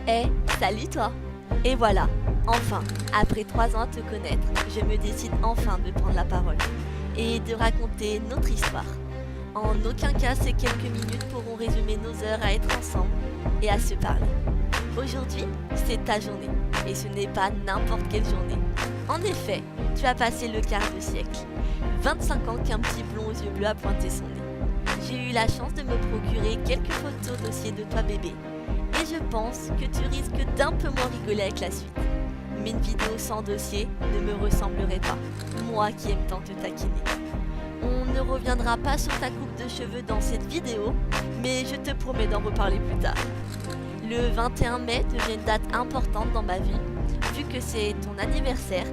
Eh, salut toi! Et voilà, enfin, après 3 ans à te connaître, je me décide enfin de prendre la parole et de raconter notre histoire. En aucun cas, ces quelques minutes pourront résumer nos heures à être ensemble et à se parler. Aujourd'hui, c'est ta journée et ce n'est pas n'importe quelle journée. En effet, tu as passé le quart de siècle. 25 ans qu'un petit blond aux yeux bleus a pointé son nez. J'ai eu la chance de me procurer quelques photos dossiers de toi bébé. Et je pense que tu risques d'un peu moins rigoler avec la suite. Mais une vidéo sans dossier ne me ressemblerait pas, moi qui aime tant te taquiner. On ne reviendra pas sur ta coupe de cheveux dans cette vidéo, mais je te promets d'en reparler plus tard. Le 21 mai devient une date importante dans ma vie, vu que c'est ton anniversaire,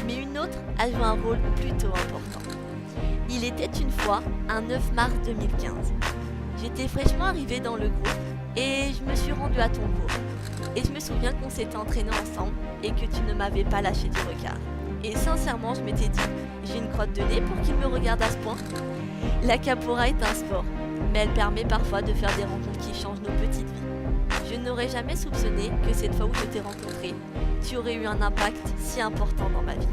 mais une autre a joué un rôle plutôt important. Il était une fois un 9 mars 2015. J'étais fraîchement arrivée dans le groupe et je me suis rendue à ton cours. Et je me souviens qu'on s'était entraînés ensemble et que tu ne m'avais pas lâché du regard. Et sincèrement, je m'étais dit, j'ai une crotte de nez pour qu'il me regarde à ce point. La capoeira est un sport, mais elle permet parfois de faire des rencontres qui changent nos petites vies. Je n'aurais jamais soupçonné que cette fois où je t'ai rencontré, tu aurais eu un impact si important dans ma vie.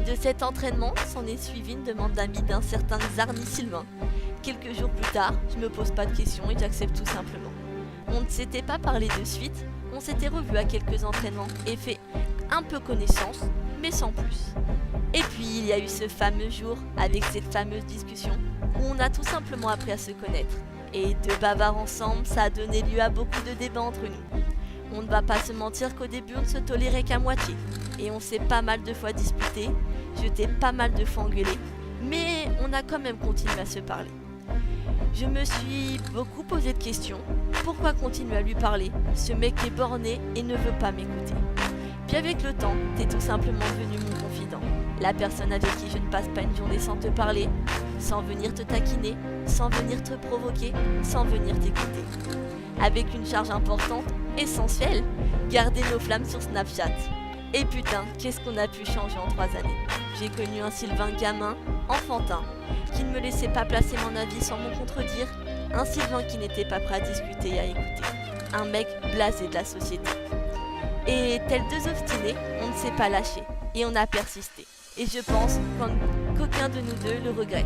De cet entraînement s'en est suivi une demande d'amis d'un certain Zarny Sylvain. Quelques jours plus tard, je me pose pas de questions et j'accepte tout simplement. On ne s'était pas parlé de suite, on s'était revus à quelques entraînements et fait un peu connaissance, mais sans plus. Et puis il y a eu ce fameux jour avec cette fameuse discussion où on a tout simplement appris à se connaître. Et de bavard ensemble, ça a donné lieu à beaucoup de débats entre nous. On ne va pas se mentir qu'au début on ne se tolérait qu'à moitié. Et on s'est pas mal de fois disputé, je t'ai pas mal de fois engueulé, mais on a quand même continué à se parler. Je me suis beaucoup posé de questions. Pourquoi continuer à lui parler? Ce mec est borné et ne veut pas m'écouter. Puis avec le temps, t'es tout simplement devenu mon confident. La personne avec qui je ne passe pas une journée sans te parler, sans venir te taquiner, sans venir te provoquer, sans venir t'écouter. Avec une charge importante, essentielle, garder nos flammes sur Snapchat. Et putain, qu'est-ce qu'on a pu changer en 3 années. J'ai connu un Sylvain gamin, enfantin, qui ne me laissait pas placer mon avis sans me contredire, un Sylvain qui n'était pas prêt à discuter et à écouter, un mec blasé de la société. Et tels deux obstinés, on ne s'est pas lâché, et on a persisté. Et je pense qu'aucun de nous deux le regrette,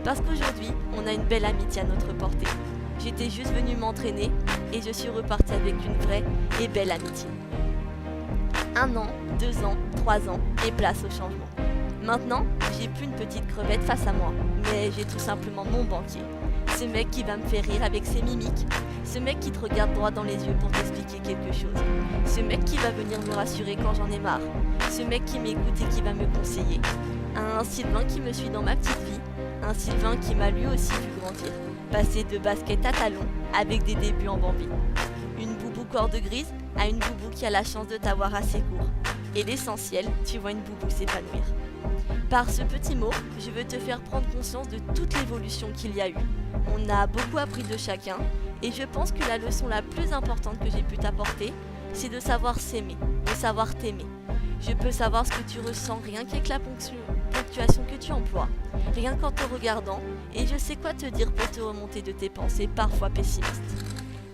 parce qu'aujourd'hui, on a une belle amitié à notre portée. J'étais juste venue m'entraîner, et je suis repartie avec une vraie et belle amitié. 1 an, 2 ans, 3 ans, et place au changement. Maintenant, j'ai plus une petite crevette face à moi, mais j'ai tout simplement mon banquier. Ce mec qui va me faire rire avec ses mimiques, ce mec qui te regarde droit dans les yeux pour t'expliquer quelque chose, ce mec qui va venir me rassurer quand j'en ai marre, ce mec qui m'écoute et qui va me conseiller. Un Sylvain qui me suit dans ma petite vie, un Sylvain qui m'a lui aussi vu grandir, passer de basket à talons avec des débuts en bambine. Une boubou corde grise à une boubou qui a la chance de t'avoir assez court. Et l'essentiel, tu vois une boubou s'épanouir. Par ce petit mot, je veux te faire prendre conscience de toute l'évolution qu'il y a eu. On a beaucoup appris de chacun et je pense que la leçon la plus importante que j'ai pu t'apporter, c'est de savoir s'aimer, de savoir t'aimer. Je peux savoir ce que tu ressens rien qu'avec la ponctuation que tu emploies, rien qu'en te regardant, et je sais quoi te dire pour te remonter de tes pensées parfois pessimistes.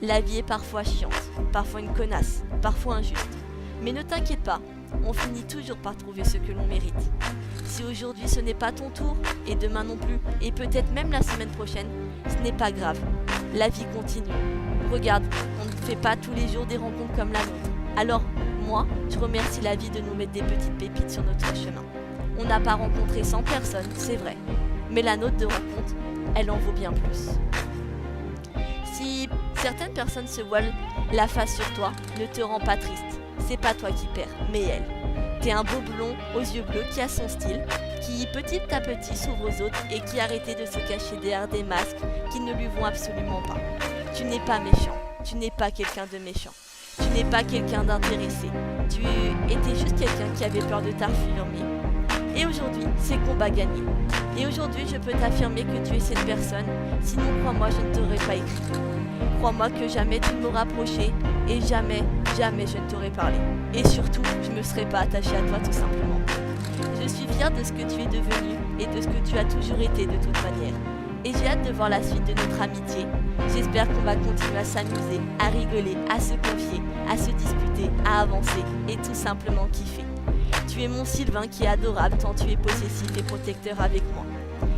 La vie est parfois chiante, parfois une connasse, parfois injuste. Mais ne t'inquiète pas, on finit toujours par trouver ce que l'on mérite. Si aujourd'hui ce n'est pas ton tour, et demain non plus, et peut-être même la semaine prochaine, ce n'est pas grave. La vie continue. Regarde, on ne fait pas tous les jours des rencontres comme la nôtre. Alors, moi, je remercie la vie de nous mettre des petites pépites sur notre chemin. On n'a pas rencontré 100 personnes, c'est vrai. Mais la nôtre de rencontre, elle en vaut bien plus. Si certaines personnes se voilent la face sur toi, ne te rends pas triste. C'est pas toi qui perds, mais elle. T'es un beau blond aux yeux bleus qui a son style, qui petit à petit s'ouvre aux autres et qui a arrêté de se cacher derrière des masques qui ne lui vont absolument pas. Tu n'es pas méchant, tu n'es pas quelqu'un de méchant, tu n'es pas quelqu'un d'intéressé, tu étais juste quelqu'un qui avait peur de t'affirmer. Et aujourd'hui, c'est combat gagné. Et aujourd'hui, je peux t'affirmer que tu es cette personne, sinon crois-moi, je ne t'aurais pas écrit. Crois-moi que jamais tu ne m'auras approché et jamais, jamais je ne t'aurais parlé. Et surtout, je ne me serais pas attachée à toi tout simplement. Je suis fière de ce que tu es devenu et de ce que tu as toujours été de toute manière. Et j'ai hâte de voir la suite de notre amitié. J'espère qu'on va continuer à s'amuser, à rigoler, à se confier, à se disputer, à avancer et tout simplement kiffer. Tu es mon Sylvain qui est adorable tant tu es possessif et protecteur avec moi.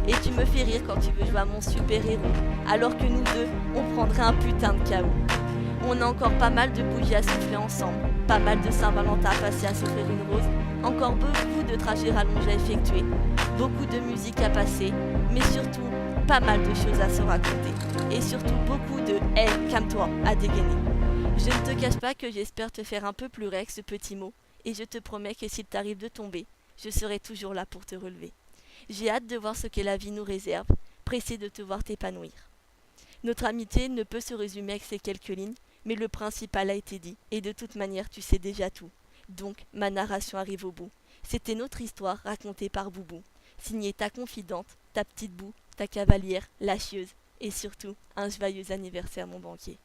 Et tu me fais rire quand tu veux jouer à mon super-héros, alors que nous deux, on prendrait un putain de chaos. On a encore pas mal de bougies à souffler ensemble, pas mal de Saint-Valentin à passer à s'offrir une rose, encore beaucoup de trajets rallongés à effectuer, beaucoup de musique à passer, mais surtout pas mal de choses à se raconter. Et surtout beaucoup de « hey, calme-toi » à dégainer. Je ne te cache pas que j'espère te faire un peu pleurer avec ce petit mot, et je te promets que s'il t'arrive de tomber, je serai toujours là pour te relever. J'ai hâte de voir ce que la vie nous réserve, pressée de te voir t'épanouir. Notre amitié ne peut se résumer avec ces quelques lignes, mais le principal a été dit, et de toute manière tu sais déjà tout. Donc, ma narration arrive au bout. C'était notre histoire racontée par Boubou, signée ta confidente, ta petite boue, ta cavalière, la chieuse, et surtout, un joyeux anniversaire mon banquier.